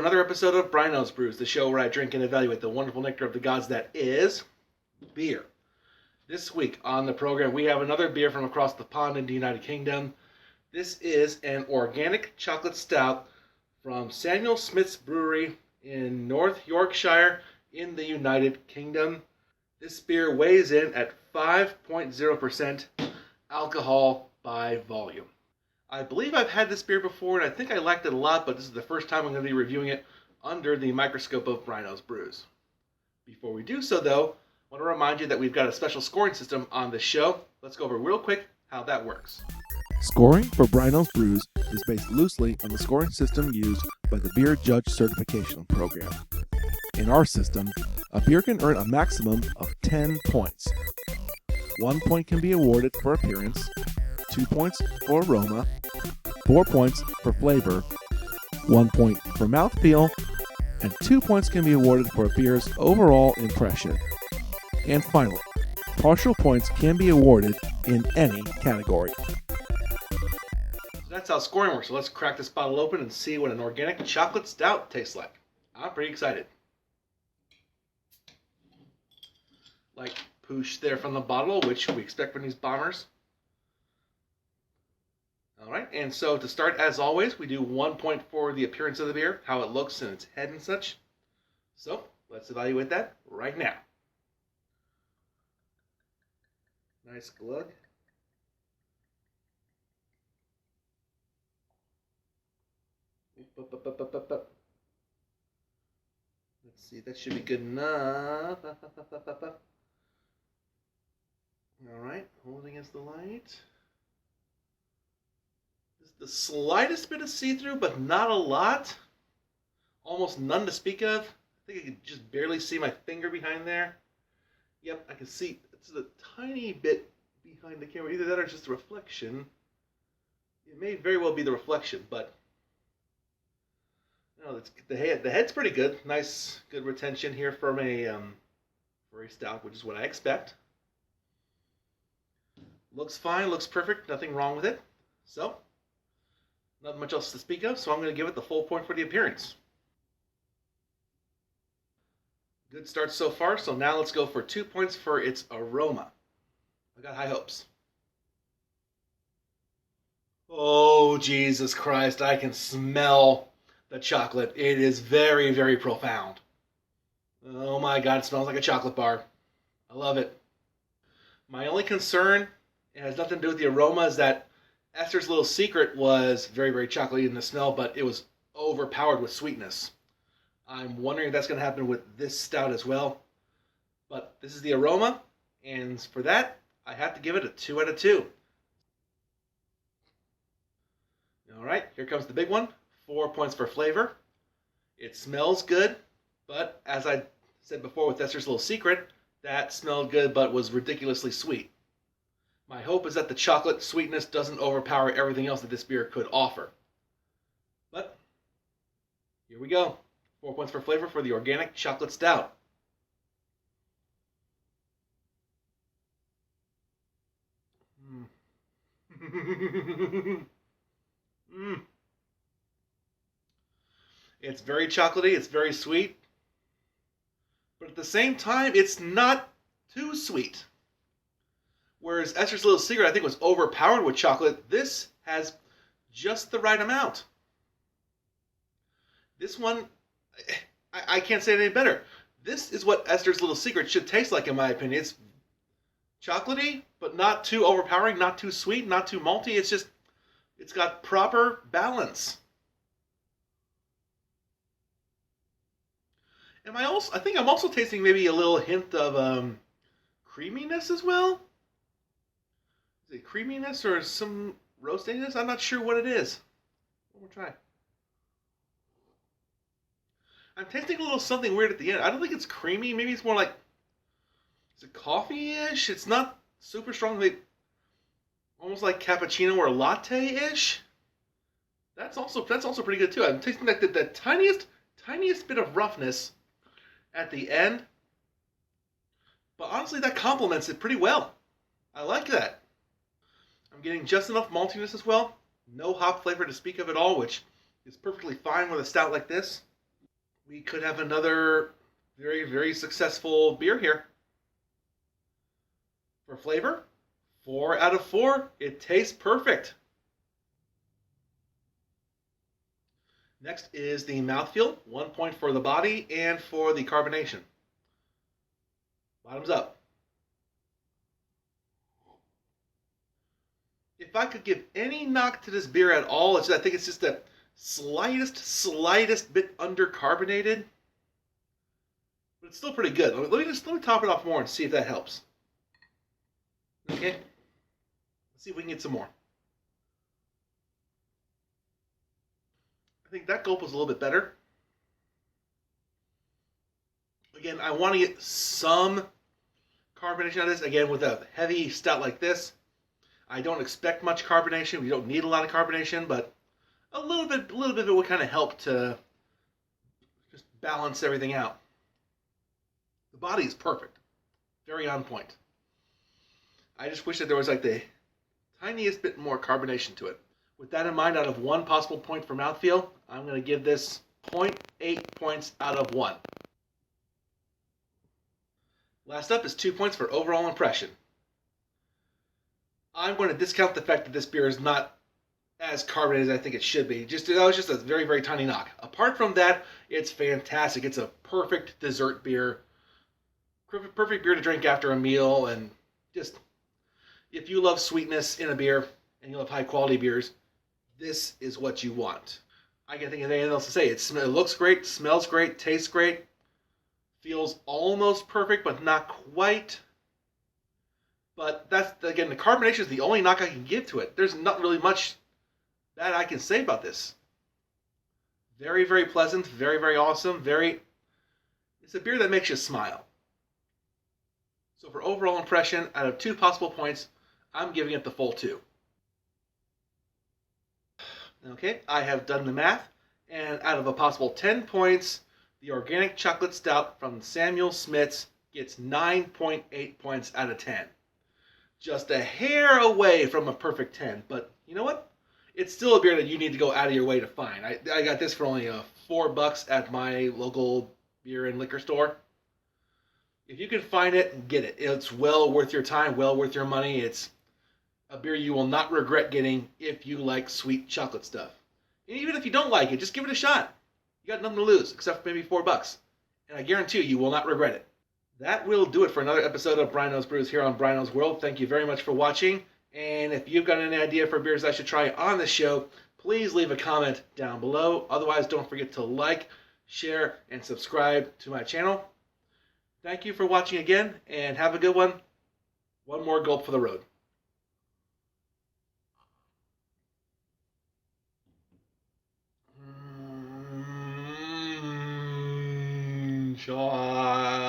another episode of Bryno's Brews, the show where I drink and evaluate the wonderful nectar of the gods that is beer. This week on the program, we have another beer from across the pond in the United Kingdom. This is an Organic Chocolate Stout from Samuel Smith's Brewery in North Yorkshire in the United Kingdom. This beer weighs in at 5.0% alcohol by volume. I believe I've had this beer before, and I think I liked it a lot, but this is the first time I'm going to be reviewing it under the microscope of Bryno's Brews. Before we do so, though, I want to remind you that we've got a special scoring system on this show. Let's go over real quick how that works. Scoring for Bryno's Brews is based loosely on the scoring system used by the Beer Judge Certification Program. In our system, a beer can earn a maximum of 10 points. 1 point can be awarded for appearance, 2 points for aroma, 4 points for flavor, 1 point for mouthfeel, and 2 points can be awarded for a beer's overall impression. And finally, partial points can be awarded in any category. So that's how scoring works. So let's crack this bottle open and see what an Organic Chocolate Stout tastes like. I'm pretty excited. Like poosh there from the bottle, which we expect from these bombers. Alright, and so to start, as always, we do 1 point for the appearance of the beer, how it looks in its head and such. So, let's evaluate that right now. Nice glug. Up. Let's see, that should be good enough. Alright, hold against the light. The slightest bit of see-through, but not a lot. Almost none to speak of. I think I can just barely see my finger behind there. Yep, I can see it's a tiny bit behind the camera. Either that or just a reflection. It may very well be the reflection, but no, the head's pretty good. Nice, good retention here from a stout, which is what I expect. Looks fine, looks perfect, nothing wrong with it. So, not much else to speak of, so I'm going to give it the full point for the appearance. Good start so far, so now let's go for 2 points for its aroma. I got high hopes. Oh, Jesus Christ, I can smell the chocolate. It is very, very profound. Oh my God, it smells like a chocolate bar. I love it. My only concern, it has nothing to do with the aroma, is that Esther's Little Secret was very, very chocolatey in the smell, but it was overpowered with sweetness. I'm wondering if that's going to happen with this stout as well. But this is the aroma, and for that, I have to give it a 2 out of 2. Alright, here comes the big one. 4 points for flavor. It smells good, but as I said before with Esther's Little Secret, that smelled good but was ridiculously sweet. My hope is that the chocolate sweetness doesn't overpower everything else that this beer could offer. But, here we go. 4 points for flavor for the Organic Chocolate Stout. It's very chocolatey, it's very sweet. But at the same time, it's not too sweet. Whereas Esther's Little Secret, I think, was overpowered with chocolate. This has just the right amount. This one, I can't say it any better. This is what Esther's Little Secret should taste like, in my opinion. It's chocolatey, but not too overpowering, not too sweet, not too malty. It's got proper balance. I think I'm also tasting maybe a little hint of creaminess as well. Is it creaminess or some roastiness? I'm not sure what it is. One more try. I'm tasting a little something weird at the end. I don't think it's creamy. Maybe it's more like, is it coffee-ish? It's not super strong. Almost like cappuccino or latte-ish. That's also pretty good too. I'm tasting like the tiniest bit of roughness at the end. But honestly, that complements it pretty well. I like that. I'm getting just enough maltiness as well. No hop flavor to speak of at all, which is perfectly fine with a stout like this. we could have another very, very successful beer here. For flavor, 4 out of 4. It tastes perfect. Next is the mouthfeel. 1 point for the body and for the carbonation. Bottoms up. If I could give any knock to this beer at all, I think it's just the slightest bit undercarbonated. But it's still pretty good. Let me top it off more and see if that helps. Okay. Let's see if we can get some more. I think that gulp was a little bit better. Again, I want to get some carbonation out of this. Again, with a heavy stout like this, I don't expect much carbonation. We don't need a lot of carbonation, but a little bit of it would kind of help to just balance everything out. The body is perfect. Very on point. I just wish that there was like the tiniest bit more carbonation to it. With that in mind, out of 1 possible point for mouthfeel, I'm going to give this 0.8 points out of 1. Last up is 2 points for overall impression. I'm going to discount the fact that this beer is not as carbonated as I think it should be. That was just a very, very tiny knock. Apart from that, it's fantastic. It's a perfect dessert beer. Perfect beer to drink after a meal, and just, if you love sweetness in a beer and you love high quality beers, this is what you want. I can't think of anything else to say. It looks great, smells great, tastes great, feels almost perfect, but not quite. But that's, again, the carbonation is the only knock I can give to it. There's not really much that I can say about this. Very, very pleasant, very, very awesome, it's a beer that makes you smile. So for overall impression, out of 2 possible points, I'm giving it the full 2. Okay, I have done the math, and out of a possible 10 points, the Organic Chocolate Stout from Samuel Smith's gets 9.8 points out of 10. Just a hair away from a perfect 10, but you know what? It's still a beer that you need to go out of your way to find. I got this for only $4 at my local beer and liquor store. If you can find it, get it. It's well worth your time, well worth your money. It's a beer you will not regret getting if you like sweet chocolate stuff. And even if you don't like it, just give it a shot. You got nothing to lose, except for maybe $4. And I guarantee you will not regret it. That will do it for another episode of Bryno's Brews here on Bryno's World. Thank you very much for watching. And if you've got any idea for beers I should try on the show, please leave a comment down below. Otherwise, don't forget to like, share, and subscribe to my channel. Thank you for watching again, and have a good one. One more gulp for the road. Shot.